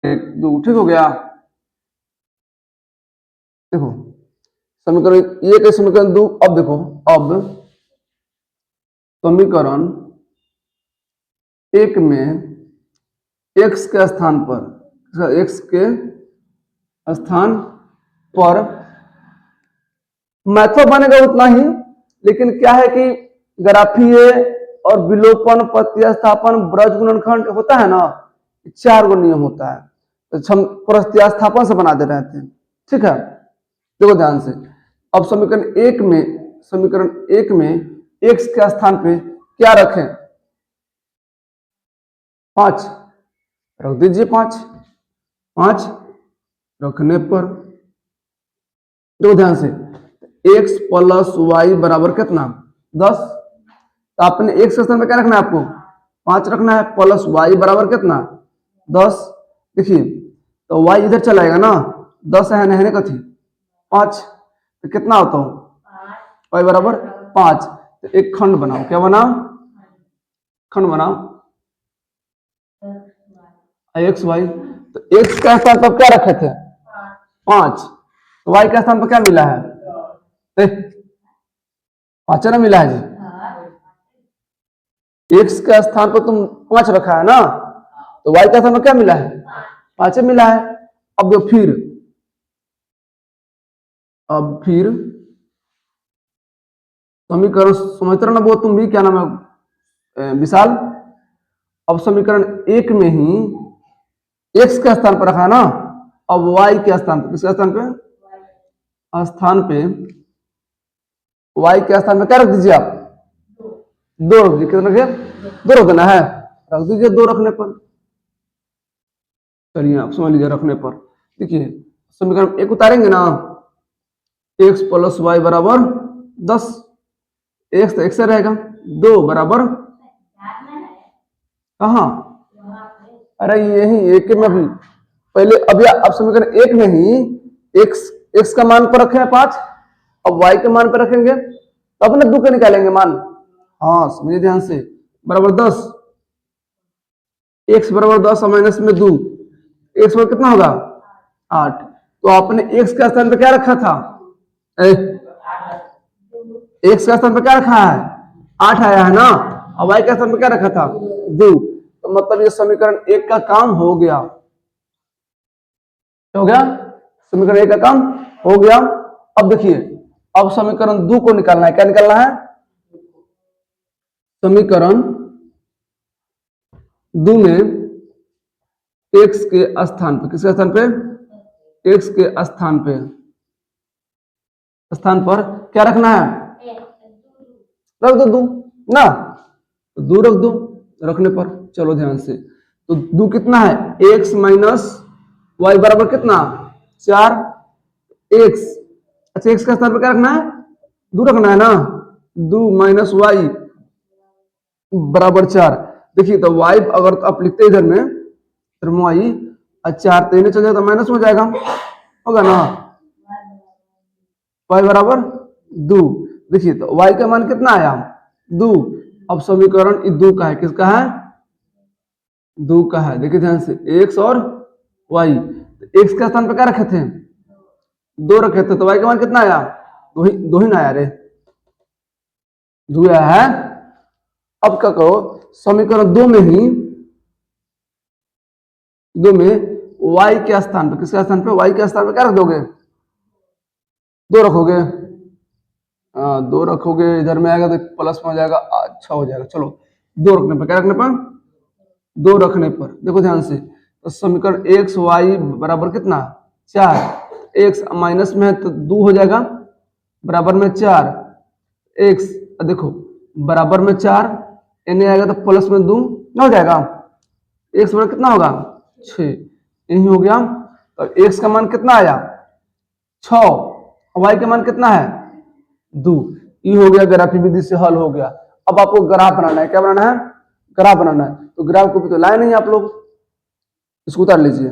1 2 ठीक हो गया। देखो समीकरण ये के समीकरण 2। अब देखो, अब समीकरण 1 में x के स्थान पर, x के स्थान पर मैथड बनेगा उतना ही, लेकिन क्या है कि ग्राफीय और विलोपन, प्रतिस्थापन, ब्रज गुणनखंड होता है ना, 4 गो नियम होता है, तो हम प्रतिस्थापन से बना दे रहे थे। ठीक है, देखो ध्यान से। अब समीकरण एक में x के स्थान पे क्या रखें? 5 रख दीजिए। 5 रखने पर देखो ध्यान से, x प्लस वाई बराबर कितना? 10। तो आपने x के स्थान पे क्या रखना है? आपको 5 रखना है, प्लस वाई बराबर कितना? 10। देखिए तो y इधर चला आएगा ना, 10 है नहने कथी 5, तो कितना होता हो y बराबर 5। तो एक खंड बनाओ, क्या बनाओ? खंड बनाओ x y। तो x का स्थान पर क्या रखे थे? 5। तो y का स्थान पर क्या मिला है? 5 ना मिला है जी। x के स्थान पर तुम 5 रखा है ना, तो y का स्थान पर क्या मिला है? 5 मिला है। अब फिर समीकरण समझते रहो ना वो, तुम भी, क्या नाम है विशाल। अब समीकरण 1 में ही x के स्थान पर रखा है ना, अब y के स्थान पर, किसके स्थान पे? y के स्थान पे क्या रख दीजिए आप? 2 रख दीजिए। कितना रखिए? 2 रख देना है, रख दीजिए 2 रखने पर। चलिए आप समझ लीजिए रखने पर। देखिए समीकरण 1 उतारेंगे ना, x प्लस वाई बराबर 10, x तो x से रहेगा, 2 बराबर कहाँ? अरे यही एक में भी पहले, अभी अब समीकरण 1 में ही x का मान पर रखे हैं 5, अब y के मान पर रखेंगे तो अपने 2 के निकालेंगे मान। हाँ समझिए ध्यान से, बराबर 10, x बराबर 10 माइनस में 2, x बराबर कितना होगा? 8। तो आपने x के स्थान पर क्या रखा था? x का स्थान पर क्या रखा है? 8 आया है ना, और y का स्थान पर क्या रखा था? 2। तो मतलब ये समीकरण 1 का काम हो गया। हो गया, समीकरण 1 का काम हो गया। अब देखिए, अब समीकरण 2 को निकालना है। क्या निकालना है? समीकरण 2 में x के स्थान पे, किसके स्थान पे? x के स्थान पर क्या रखना है? रख दो 2 ना, तो 2 रख दो रखने पर। चलो ध्यान से, तो 2 कितना है? x माइनस वाई बराबर कितना? 4 x। अच्छा x का स्थान पर क्या रखना है? 2 रखना है ना, 2 माइनस वाई बराबर 4। देखिए तो y अगर तो आप लिखते इधर में, फिर y 4 तो इन्हें चल जाएगा तो माइनस हो जाएगा, होगा ना, y बराबर 2। देखिए तो y का मान कितना आया? 2। अब समीकरण 2 का है, किसका है? 2 का है। देखिए ध्यान से, x और y, x के स्थान पर क्या रखे थे? 2 रखे थे, तो y का मान कितना आया? 2 ही ना आया रे, 2 आया है। अब क्या करो, समीकरण 2 में ही, 2 में y के स्थान पर, किसके स्थान पर? y के स्थान पर क्या रख दोगे? 2 रखोगे। 2 रखोगे, इधर में आएगा तो प्लस में हो जाएगा, अच्छा हो जाएगा। चलो 2 रखने पर, क्या रखने पर? 2 रखने पर। देखो ध्यान से, तो समीकरण x y बराबर कितना? 4। x माइनस में है तो 2 हो जाएगा, बराबर में 4 x, देखो बराबर में 4, एन आएगा तो प्लस में 2 ना हो जाएगा, x बराबर कितना होगा? 6। यही हो गया। तो x का मान कितना आया? 6, y का मान कितना है? 2। ये हो गया, ग्राफी विधि से हल हो गया। अब आपको ग्राफ बनाना है। क्या बनाना है? ग्राफ बनाना है। तो ग्राफ को भी तो लाए नहीं आप लोग, इसको उतार लीजिए।